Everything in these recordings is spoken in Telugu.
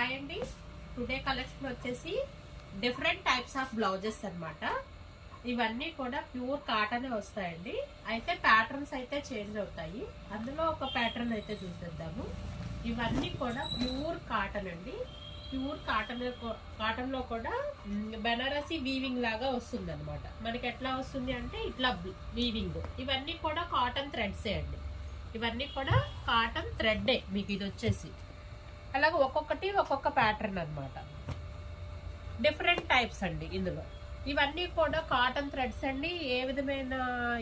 హాయ్ అండి. టుడే కలెక్షన్ వచ్చేసి డిఫరెంట్ టైప్స్ ఆఫ్ బ్లౌజెస్ అన్నమాట. ఇవన్నీ కూడా ప్యూర్ కాటన్ వస్తాయండి. అయితే ప్యాటర్న్స్ అయితే చేంజ్ అవుతాయి. అందులో ఒక ప్యాటర్న్ అయితే చూసేద్దాము. ఇవన్నీ కూడా ప్యూర్ కాటన్ అండి. ప్యూర్ కాటన్ లో కూడా బెనారసీ వీవింగ్ లాగా వస్తుంది అనమాట. మనకి ఎట్లా వస్తుంది అంటే ఇట్లా వీవింగ్. ఇవన్నీ కూడా కాటన్ థ్రెడ్సే అండి. ఇవన్నీ కూడా కాటన్ థ్రెడ్డే. మీకు ఇది వచ్చేసి అలాగే ఒక్కొక్కటి ఒక్కొక్క ప్యాటర్న్ అనమాట. డిఫరెంట్ టైప్స్ అండి ఇందులో. ఇవన్నీ కూడా కాటన్ థ్రెడ్స్ అండి. ఏ విధమైన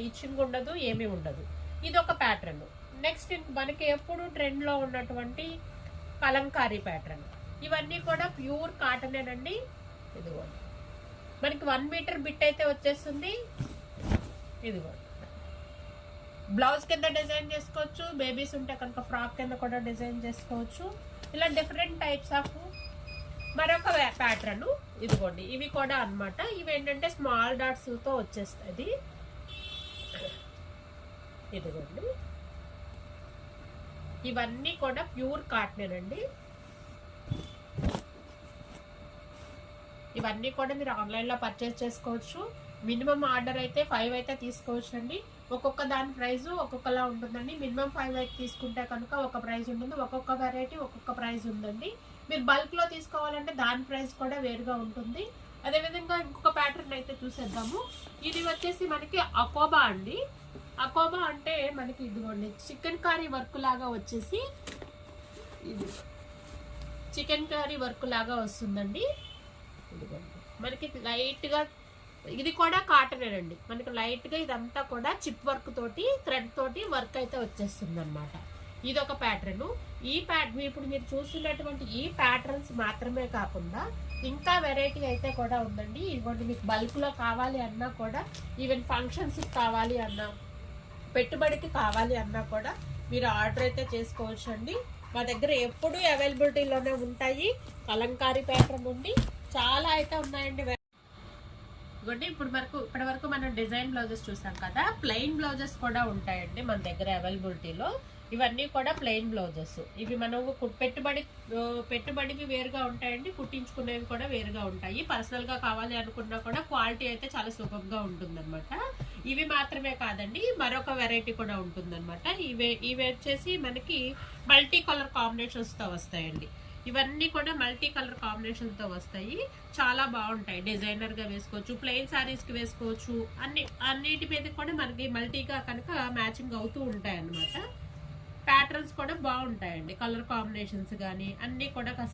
ఇచ్చింగ్ ఉండదు, ఏమీ ఉండదు. ఇది ఒక ప్యాటర్న్. నెక్స్ట్ మనకి ఎప్పుడు ట్రెండ్ లో ఉన్నటువంటి కలంకారీ ప్యాటర్న్. ఇవన్నీ కూడా ప్యూర్ కాటనేనండి. ఇదిగోండి, మనకి 1 మీటర్ బిట్ అయితే వచ్చేస్తుంది. ఇదిగోండి, బ్లౌజ్ కింద డిజైన్ చేసుకోవచ్చు. బేబీస్ ఉంటే కనుక ఫ్రాక్ కింద కూడా డిజైన్ చేసుకోవచ్చు. ఇలా డిఫరెంట్ టైప్స్ ఆఫ్ మరొక ప్యాటర్న్. ఇదిగోండి, ఇవి కూడా అన్నమాట. ఇవి ఏంటంటే స్మాల్ డాట్స్ తో వచ్చేస్తుంది. ఇదిగోండి, ఇవన్నీ కూడా ప్యూర్ కాటన్ అండి. ఇవన్నీ కూడా మీరు ఆన్లైన్లో పర్చేస్ చేసుకోవచ్చు. మినిమం ఆర్డర్ అయితే 5 అయితే తీసుకోవచ్చు అండి. ఒక్కొక్క దాని ప్రైస్ ఒక్కొక్కలా ఉంటుందండి. మినిమం 5 అయితే తీసుకుంటే కనుక ఒక ప్రైస్ ఉంటుంది. ఒక్కొక్క వెరైటీ ఒక్కొక్క ప్రైస్ ఉందండి. మీరు బల్క్లో తీసుకోవాలంటే దాని ప్రైస్ కూడా వేరుగా ఉంటుంది. అదేవిధంగా ఇంకొక ప్యాటర్న్ అయితే చూసేద్దాము. ఇది వచ్చేసి మనకి అకోబా అండి. అకోబా అంటే మనకి ఇదిగోండి చికెన్ కర్రీ వర్క్ లాగా వచ్చేసి, ఇది చికెన్ కర్రీ వర్క్ లాగా వస్తుందండి. ఇదిగోండి, మనకి లైట్గా ఇది కూడా కాటనేనండి. మనకి లైట్గా ఇదంతా కూడా చిప్ వర్క్ తోటి థ్రెడ్ తోటి వర్క్ అయితే వచ్చేస్తుంది అనమాట. ఇది ఒక ప్యాటర్న్. ఈ ఇప్పుడు మీరు చూస్తున్నటువంటి ఈ ప్యాటర్న్స్ మాత్రమే కాకుండా ఇంకా వెరైటీ అయితే కూడా ఉందండి. ఇదిగోండి, మీకు బల్క్లో కావాలి అన్నా కూడా, ఈవెన్ ఫంక్షన్స్కి కావాలి అన్నా, పెట్టుబడికి కావాలి అన్నా కూడా మీరు ఆర్డర్ అయితే చేసుకోవచ్చు అండి. మా దగ్గర ఎప్పుడూ అవైలబిలిటీలోనే ఉంటాయి. కలంకారీ ప్యాటర్న్ ఉంది, చాలా అయితే ఉన్నాయండి. ఇప్పటి వరకు మనం డిజైన్ బ్లౌజెస్ చూసాం కదా. ప్లెయిన్ బ్లౌజెస్ కూడా ఉంటాయండి మన దగ్గర అవైలబిలిటీలో. ఇవన్నీ కూడా ప్లెయిన్ బ్లౌజెస్. ఇవి మనం పెట్టుబడికి వేరుగా ఉంటాయండి, కుట్టించుకునేవి కూడా వేరుగా ఉంటాయి. పర్సనల్ గా కావాలి అనుకున్నా కూడా క్వాలిటీ అయితే చాలా సూపర్ గా ఉంటుందన్నమాట. ఇవి మాత్రమే కాదండి, మరొక వెరైటీ కూడా ఉంటుందన్నమాట. ఇవి వచ్చేసి మనకి మల్టీ కలర్ కాంబినేషన్స్ తో వస్తాయండి. ఇవన్నీ కూడా మల్టీ కలర్ కాంబినేషన్ తో వస్తాయి. చాలా బాగుంటాయి. డిజైనర్ గా వేసుకోవచ్చు, ప్లెయిన్ శారీస్ కి వేసుకోవచ్చు. అన్నిటి మీద కూడా మనకి మల్టీగా కనుక మ్యాచింగ్ అవుతూ ఉంటాయి అన్నమాట. ప్యాటర్న్స్ కూడా బాగుంటాయండి. కలర్ కాంబినేషన్స్ కానీ అన్ని కూడా